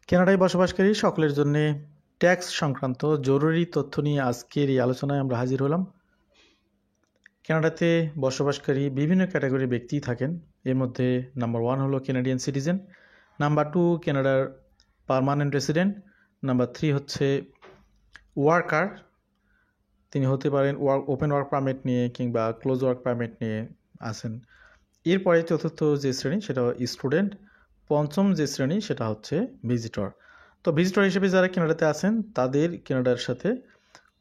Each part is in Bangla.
কানাডায় বসবাসকারী সকলের জন্য ট্যাক্স সংক্রান্ত জরুরি তথ্য নিয়ে আজকের এই আলোচনায় আমরা হাজির হলাম। কানাডাতে বসবাসকারী বিভিন্ন ক্যাটাগরির ব্যক্তি থাকেন। এর মধ্যে নাম্বার 1 হলো কানাডিয়ান সিটিজেন, নাম্বার 2 কানাডার পার্মানেন্ট রেসিডেন্ট, নাম্বার 3 হচ্ছে ওয়ার্কার। তিনি হতে পারেন ওপেন ওয়ার্ক পারমিট নিয়ে কিংবা ক্লোজ ওয়ার্ক পারমিট নিয়ে আছেন। এরপরে চতুর্থ যে শ্রেণী সেটা স্টুডেন্ট, পঞ্চম যে শ্রেণী সেটা হচ্ছে ভিজিটর। তো ভিজিটর হিসেবে যারা কানাডাতে আছেন তাদের কানাডার সাথে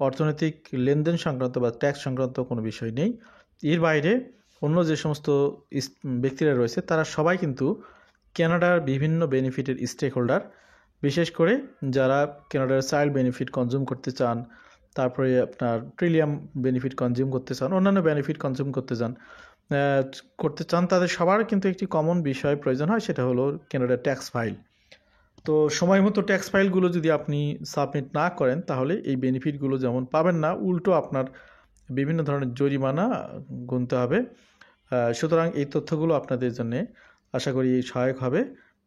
অর্থনৈতিক লেনদেন সংক্রান্ত বা ট্যাক্স সংক্রান্ত কোনো বিষয় নেই। এর বাইরে অন্য যে সমস্ত ব্যক্তিরা রয়েছে তারা সবাই কিন্তু কানাডার বিভিন্ন বেনিফিটের স্টেক হোল্ডার। বিশেষ করে যারা কানাডার চাইল্ড বেনিফিট কনজিউম করতে চান, তারপরে আপনার ট্রিলিয়াম বেনিফিট কনজিউম করতে চান, অন্যান্য বেনিফিট কনজিউম করতে চান তাদের সবার কিন্তু একটি কমন বিষয় প্রয়োজন হয়, সেটা হলো কানাডার ট্যাক্স ফাইল। তো সময় মতো ট্যাক্স ফাইলগুলো যদি আপনি সাবমিট না করেন তাহলে এই বেনিফিটগুলো যেমন পাবেন না, উল্টো আপনার বিভিন্ন ধরনের জরিমানা গুনতে হবে। সুতরাং এই তথ্যগুলো আপনাদের জন্য আশা করি সহায়ক হবে।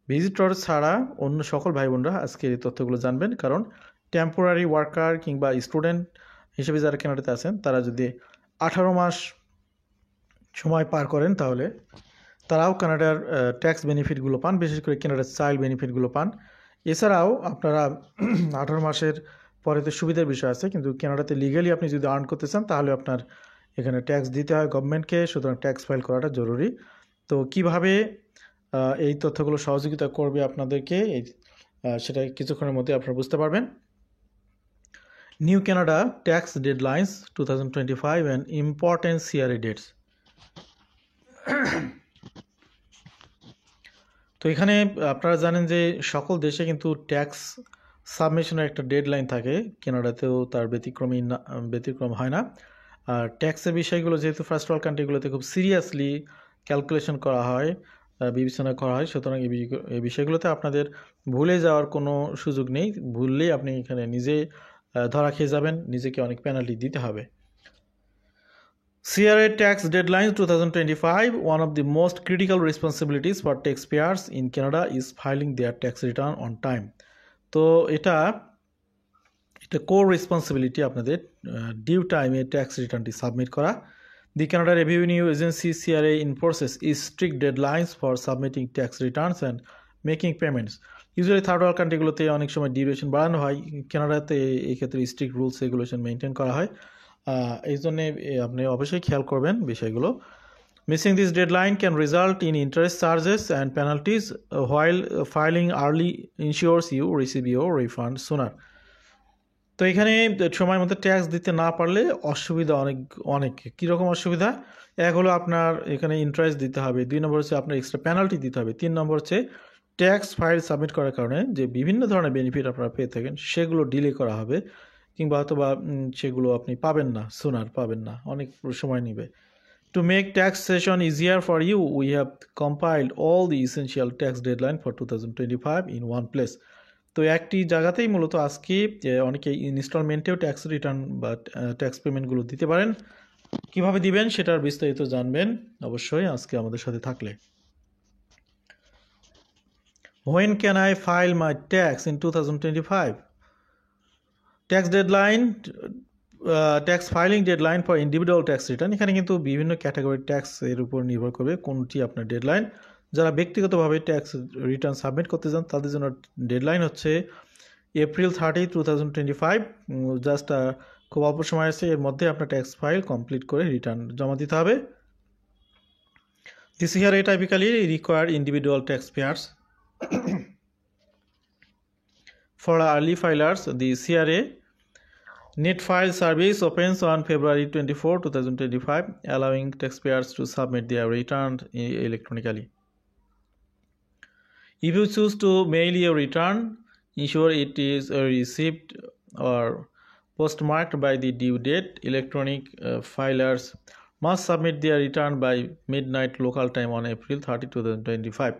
ভিজিটর ছাড়া অন্য সকল ভাই বোনরা আজকে এই তথ্যগুলো জানবেন, কারণ টেম্পোরারি ওয়ার্কার কিংবা স্টুডেন্ট হিসেবে যারা কানাডাতে আছেন তারা যদি 18 মাস সময় পার করেন তাহলে তারাও কানাডার ট্যাক্স বেনিফিটগুলো পান, বিশেষ করে কানাডার চাইল্ড বেনিফিটগুলো পান। এছাড়াও আপনারা 18 মাসের পরে তো সুবিধার বিষয় আছে, কিন্তু কানাডাতে লিগালি আপনি যদি আর্ন করতে চান তাহলে আপনার এখানে ট্যাক্স দিতে হয় গভর্নমেন্টকে, সুতরাং ট্যাক্স ফাইল করাটা জরুরি। তো কিভাবে এই তথ্যগুলো সহযোগিতা করবে আপনাদেরকে সেটা কিছুক্ষণের মধ্যে আপনারা বুঝতে পারবেন। New Canada tax deadlines 2025 and important CRA dates. তো এখানে আপনারা জানেন যে সকল দেশে কিন্তু ট্যাক্স সাবমিশনের একটা ডেডলাইন থাকে, কানাডাতেও তার ব্যতিক্রম হয় না। আর ট্যাক্সের বিষয়গুলো যেহেতু ফার্স্ট ওয়ার্ল্ড কান্ট্রিগুলোতে খুব সিরিয়াসলি ক্যালকুলেশন করা হয়, বিবেচনা করা হয়, সুতরাং এই বিষয়গুলোতে আপনাদের ভুলে যাওয়ার কোনো সুযোগ নেই। ভুললেই আপনি এখানে নিজে ধরা খেয়ে যাবেন, নিজেকে অনেক পেনাল্টি দিতে হবে। CRA tax deadlines 2025. One of the most critical responsibilities for taxpayers in Canada is filing their tax return on time. তো এটা কোর রেসপন্সিবিলিটি আপনাদের ডিউ টাইমে ট্যাক্স রিটার্নটি সাবমিট করা। The Canada revenue agency CRA enforces strict deadlines for submitting tax returns and making payments. Usually third world কান্ট্রিগুলোতে অনেক সময় ডিউরেশন বাড়ানো হয়, কানাডাতে এই ক্ষেত্রে স্ট্রিক্ট রুলস রেগুলেশন মেনটেন করা হয়। এই জন্যে আপনি অবশ্যই খেয়াল করবেন বিষয়গুলো। Missing this deadline can result in interest charges and penalties while filing early ensures you receive your refund sooner. তো এখানে সময় মতো ট্যাক্স দিতে না পারলে অসুবিধা অনেক কীরকম অসুবিধা? এক হলো আপনার এখানে ইন্টারেস্ট দিতে হবে, 2 নম্বর হচ্ছে আপনার এক্সট্রা পেনাল্টি দিতে হবে, 3 নম্বর হচ্ছে ট্যাক্স ফাইল সাবমিট করার কারণে যে বিভিন্ন ধরনের বেনিফিট আপনারা পেয়ে থাকেন সেগুলো ডিলে করা হবে, কিংবা অথবা সেগুলো আপনি পাবেন না, সুনার পাবেন না, অনেক সময় নেবে। To make tax session easier for you we have compiled all the essential tax deadline for 2025 in one place. তো একটি জায়গাতেই মূলত আজকে অনেকে ইনস্টলমেন্টেও ট্যাক্স রিটার্ন বা ট্যাক্স পেমেন্টগুলো দিতে পারেন। কিভাবে দিবেন সেটার বিস্তারিত জানবেন অবশ্যই আজকে আমাদের সাথে থাকলে। When can I file my tax in 2025? Tax deadline, tax filing deadline for individual tax return. এখানে কিন্তু বিভিন্ন ক্যাটাগরির ট্যাক্স এর উপর নির্ভর করবে কোনটি আপনার ডেডলাইন। যারা ব্যক্তিগতভাবে ট্যাক্স রিটার্ন সাবমিট করতে চান তাদের জন্য ডেডলাইন হচ্ছে April 30, 2025। জাস্ট খুব অল্প সময় আছে, এর মধ্যে আপনার ট্যাক্স ফাইল কমপ্লিট করে রিটার্ন জমা দিতে হবে। This CRA typically require individual taxpayers. For early filers, the CRA Net File Service opens on February 24, 2025, allowing taxpayers to submit their return electronically. If you choose to mail your return, ensure it is received or postmarked by the due date. Electronic filers must submit their return by midnight local time on April 30, 2025.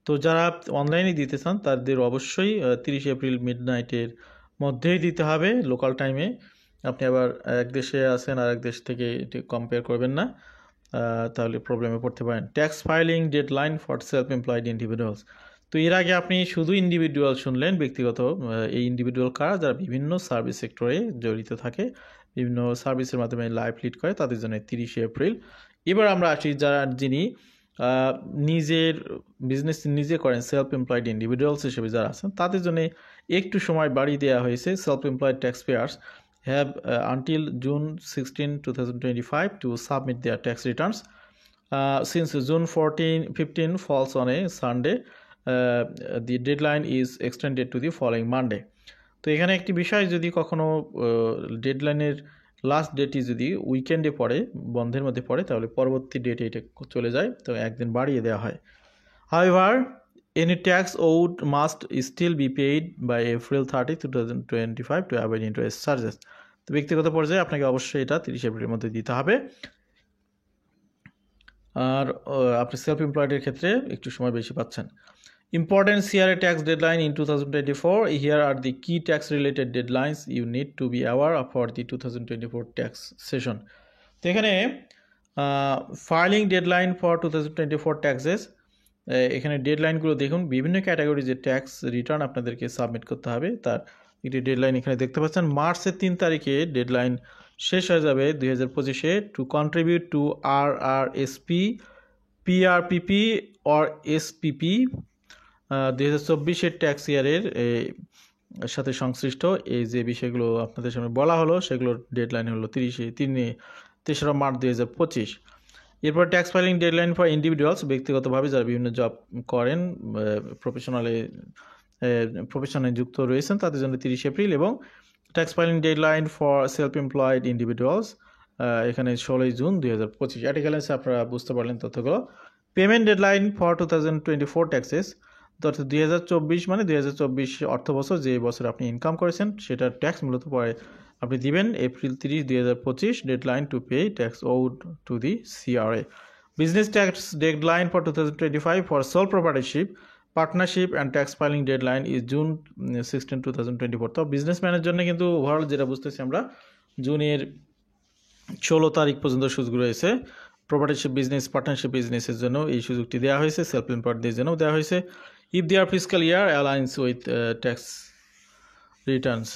তো যারা অনলাইনে দিতে চান তাদের অবশ্যই 30 এপ্রিল মিডনাইটের মধ্যেই দিতে হবে লোকাল টাইমে। আপনি আবার এক দেশে আছেন আর এক দেশ থেকে কম্পেয়ার করবেন না, তাহলে প্রবলেমে পড়তে পারেন। Tax filing deadline for self employed individuals. তো এর আগে আপনি শুধু ইন্ডিভিজুয়াল শুনলেন, ব্যক্তিগত। এই ইন্ডিভিজুয়াল কারা? যারা বিভিন্ন সার্ভিস সেক্টরে জড়িত থাকে, বিভিন্ন সার্ভিসের মাধ্যমে লাইফ লিড করে, তাদের জন্য 30 এপ্রিল। এবার আমরা আসি যিনি নিজের বিজনেস নিজে করেন, সেলফ এমপ্লয়েড ইন্ডিভিজুয়ালস হিসেবে যারা আছেন, তাদের জন্য একটু সময় বাড়িয়ে দেওয়া হয়েছে। Self employed tax pairs have until June 16, 2025 to submit their tax returns. Since June 15 falls on a Sunday, the deadline is extended to the following Monday. তো এখানে একটি বিষয়, যদি কখনো ডেডলাইনের লাস্ট ডেটটি যদি উইকেন্ডে পড়ে, বন্ধের মধ্যে পড়ে, তাহলে পরবর্তী ডেটে এটা চলে যায়, তো একদিন বাড়িয়ে দেওয়া হয়। However, any tax owed must still be paid by April 30, 2025 to avoid interest charges. তো ব্যক্তিগত পর্যায়ে আপনাকে অবশ্যই এটা 30 এপ্রিলের মধ্যে দিতে হবে। আর আপনি সেলফ এমপ্লয়েডের ক্ষেত্রে একটু সময় বেশি পাচ্ছেন। Important CRA tax deadline in 2024. Here are the key tax related deadlines you need to be aware of for the 2024 tax session. তো এখানে ফাইলিং ডেডলাইন ফর 2024 ট্যাক্সেস, এখানে ডেডলাইনগুলো দেখুন। বিভিন্ন ক্যাটাগরি যে ট্যাক্স রিটার্ন আপনাদেরকে সাবমিট করতে হবে, তার একটি ডেডলাইন এখানে দেখতে পাচ্ছেন। মার্চের 3 তারিখে ডেডলাইন শেষ হয়ে যাবে 2025-এ। To contribute to RRSP, PRPP or SPP 2024-এর ট্যাক্স ইয়ারের সাথে সংশ্লিষ্ট এই যে বিষয়গুলো আপনাদের সামনে বলা হলো, সেগুলোর ডেডলাইন হলো 3 মার্চ 2025। এরপর tax filing deadline for individuals, ব্যক্তিগতভাবে যারা বিভিন্ন জব করেন, প্রফেশনে যুক্ত রয়েছেন, তাদের জন্য 30 এপ্রিল। এবং tax filing deadline for self employed individuals, এখানে 16 জুন 2025। অ্যাটিক্যালেন্সে আপনারা বুঝতে পারলেন তথ্যগুলো। পেমেন্ট ডেডলাইন ফর 2024 ট্যাক্সেস, অর্থাৎ 2024 মানে 2024 অর্থ বছর, যে বছর আপনি ইনকাম করেছেন সেটার ট্যাক্স মূলত পরে আপনি দিবেন April 30, 2025। Deadline to pay tax owed to the CRA। Business tax deadline for 2025 for sole proprietorship, partnership and tax filing deadline is June 16, 2024। তো বিজনেসম্যানের জন্য কিন্তু ওভারঅল যেটা বুঝতেছি আমরা, জুনের 16 তারিখ পর্যন্ত সুযোগ রয়েছে। প্রপার্টিশিপ বিজনেস, পার্টনারশিপ বিজনেসের জন্য এই সুযোগটি দেওয়া হয়েছে, সেলফ এমপ্লয়েডদের জন্য দেওয়া হয়েছে। If their fiscal year aligns with tax returns.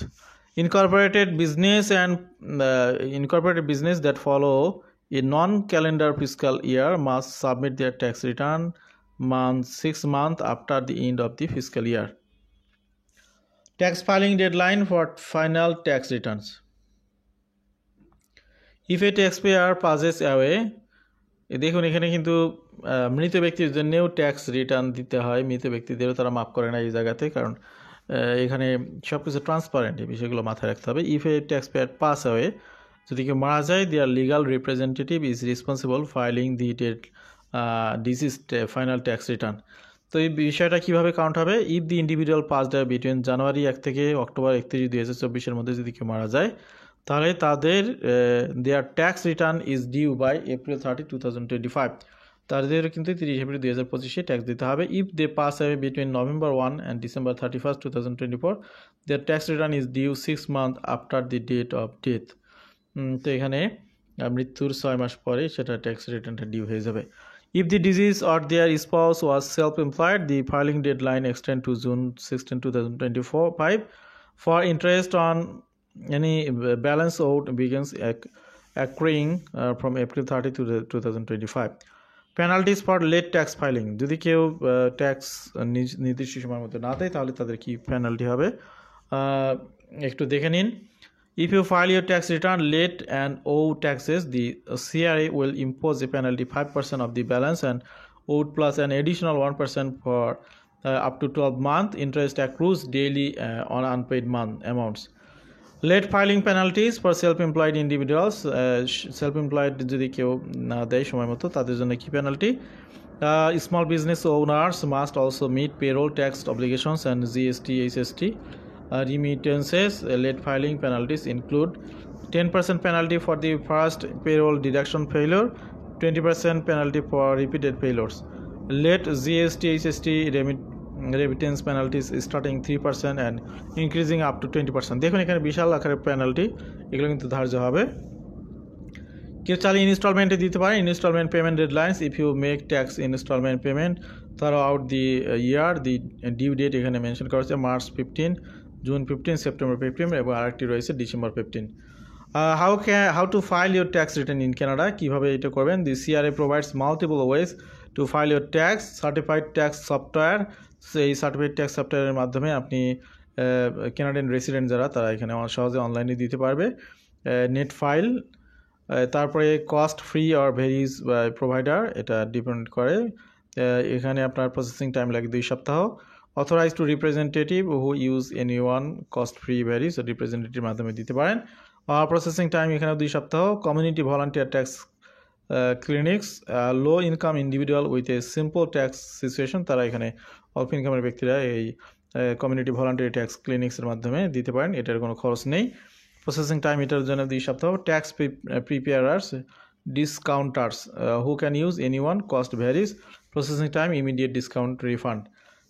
Incorporated business that follow a non-calendar fiscal year must submit their tax return 6 months after the end of the fiscal year. Tax filing deadline for final tax returns. If a taxpayer passes away, দেখুন এখানে কিন্তু মৃত ব্যক্তির জন্যেও ট্যাক্স রিটার্ন দিতে হয়। মৃত ব্যক্তিদেরও তারা মাফ করে না এই জায়গাতে, কারণ এখানে সব কিছু ট্রান্সপারেন্ট, এই বিষয়গুলো মাথায় রাখতে হবে। If a taxpayer pass away, যদি কেউ মারা যায়, their legal representative is responsible filing the deceased final tax return. তো এই বিষয়টা কীভাবে কাউন্ট হবে? ইফ দি ইন্ডিভিজুয়াল পাস দেয় বিটুইন জানুয়ারি 1 থেকে অক্টোবর 31, 2024-এর মধ্যে যদি কেউ মারা যায়, তাহলে তাদের their tax return is due by April 30, 2025। তাদের কিন্তু 30 এপ্রিল 2025-এ ট্যাক্স দিতে হবে। If they pass away between November 1 and December 31, 2024, their tax return is due 6 months after the date of death. তো এখানে মৃত্যুর 6 মাস পরে সেটা ট্যাক্স রিটার্নটা ডিউ হয়ে যাবে। If the disease or their spouse was self employed, the filing deadline extend to June 16, 2025 for interest on any balance owed begins accruing from April 30 to 2025. Penalties for late tax filing, যদি কেউ ট্যাক্স নির্দিষ্ট সময়ের মধ্যে না দেয়, তাহলে তাদের কি পেনাল্টি হবে একটু দেখে নিন। If you file your tax return late and owe taxes, the CRA will impose a penalty 5% of the balance and owed plus an additional 1% for up to 12 months. Interest accrues daily on unpaid amounts. Late filing penalties for self-employed individuals, self-employed যদি কেউ না দেয় সময় মতো, তাদের জন্য কি penalty? Small business owners must also meet payroll tax obligations and GST, HST remittances. Late filing penalties include 10% penalty for the first payroll deduction failure, 20% penalty for repeated failures. Late GST, HST remittance penalties starting 3% and increasing up to 20%. দেখুন এখানে বিশাল আকারের পেনাল্টি, এগুলো কিন্তু ধার্য হবে। কেউ চাইলে ইনস্টলমেন্টে দিতে পারে। Instalment payment deadlines, if you make tax instalment payment throw out the year, the due date এখানে মেনশন করা হচ্ছে মার্চ 15, জুন 15, সেপ্টেম্বর 15 এবং আরেকটি রয়েছে December 15. How to file your tax return in Canada? কিভাবে এটা করবেন? The CRA provides multiple ways to file your tax. Certified tax software, এই সার্টিফাইড ট্যাক্স সফটওয়্যারের মাধ্যমে আপনি কানাডিয়ান রেসিডেন্ট যারা তারা এখানে সহজে অনলাইনে দিতে পারবে। নেট ফাইল, তারপরে cost free or varies provider, এটা ডিপেন্ড করে। এখানে আপনার প্রসেসিং টাইম লাগে 2 সপ্তাহ। Authorize to representative who use anyone, cost free varies representative মাধ্যমে দিতে পারেন। প্রসেসিং টাইম এখানে 2 সপ্তাহ। Community volunteer tax clinics, low income individual with a simple tax situation, তারা এখানে অল্প ইনকামের ব্যক্তিরা এই কমিউনিটি ভলান্টিয়ার ট্যাক্স ক্লিনিক্সের মাধ্যমে দিতে পারেন, এটার কোনো খরচ নেই। প্রসেসিং টাইম এটার জন্য 2 সপ্তাহ। Tax preparers, discounters who can use anyone, cost varies, processing time immediate discount refund.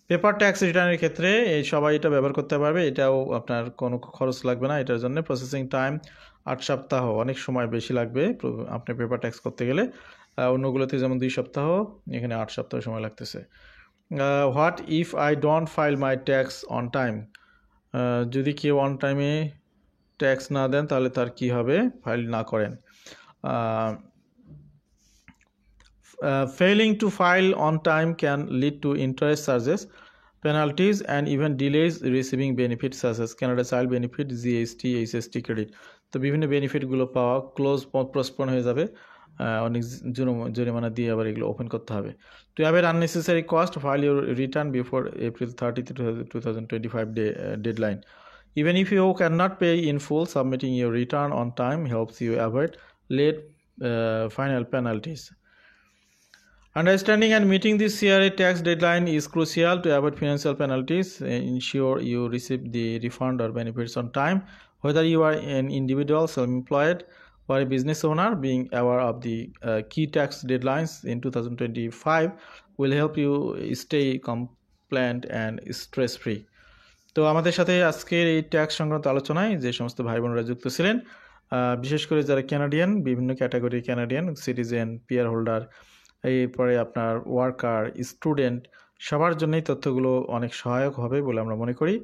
Paper tax রিটার্নের ক্ষেত্রে এই সবাই এটা ব্যবহার করতে পারবে, এটাও আপনার কোনো খরচ লাগবে না এটার জন্য। প্রসেসিং টাইম 8 সপ্তাহ, অনেক সময় বেশি লাগবে আপনি পেপার ট্যাক্স করতে গেলে। অন্যগুলোতে যেমন 2 সপ্তাহ, এখানে 8 সপ্তাহ সময় লাগতেছে। What if I don't file my tax on time? যদি কেউ অন টাইমে ট্যাক্স না দেন তাহলে তার কি হবে, ফাইল না করেন। Failing to file on time can lead to interest charges, penalties, and even delays receiving benefits such as Canada Child Benefit, GST, HST credit. তো বিভিন্ন বেনিফিটগুলো পাওয়া পোস্টপোন হয়ে যাবে, অনেক জরিমানা দিয়ে আবার এগুলো ওপেন করতে হবে। To avoid unnecessary cost, file your return before April 30, 2025 deadline. Even if you cannot pay in full, submitting your return on time helps you avoid late final penalties. Understanding and meeting the CRA tax deadline is crucial to avoid financial penalties. Ensure you receive the refund or benefits on time. Whether you are an individual, self-employed, or a business owner, being aware of the key tax deadlines in 2025 will help you stay compliant and stress-free. তো আমাদের সাথে আজকের এই ট্যাক্স সংক্রান্ত আলোচনায় যে সমস্ত ভাই বোনেরা যুক্ত ছিলেন, বিশেষ করে যারা ক্যানাডিয়ান, বিভিন্ন category Canadian, citizen, PR holder, এরপরে আপনার ওয়ার্কার, স্টুডেন্ট, সবার জন্যই তথ্যগুলো অনেক সহায়ক হবে বলে আমরা মনে করি।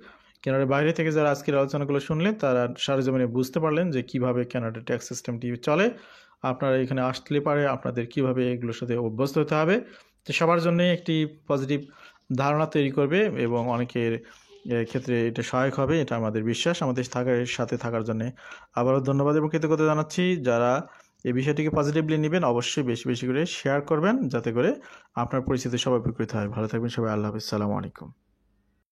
কানাডার বাইরে থেকে যারা আজকের আলোচনাগুলো শুনলেন তারা সরেজমিনে বুঝতে পারলেন যে কিভাবে কানাডার ট্যাক্স সিস্টেমটি চলে। আপনারা এখানে আসলে পারে আপনাদের কিভাবে এগুলোর সাথে অভ্যস্ত হতে হবে, তো সবার জন্যই একটি পজিটিভ ধারণা তৈরি করবে এবং অনেকের ক্ষেত্রে এটা সহায়ক হবে, এটা আমাদের বিশ্বাস। আমাদের সাথে থাকার জন্য আবারও ধন্যবাদ এবং কৃতজ্ঞতা জানাচ্ছি। যারা এই বিষয়টিকে পজিটিভলি নেবেন অবশ্যই বেশি বেশি করে শেয়ার করবেন, যাতে করে আপনার পরিচিতি সবাই উপকৃত হয়। ভালো থাকবেন সবাই, আল্লাহ হাফেজ, আসসালামু আলাইকুম।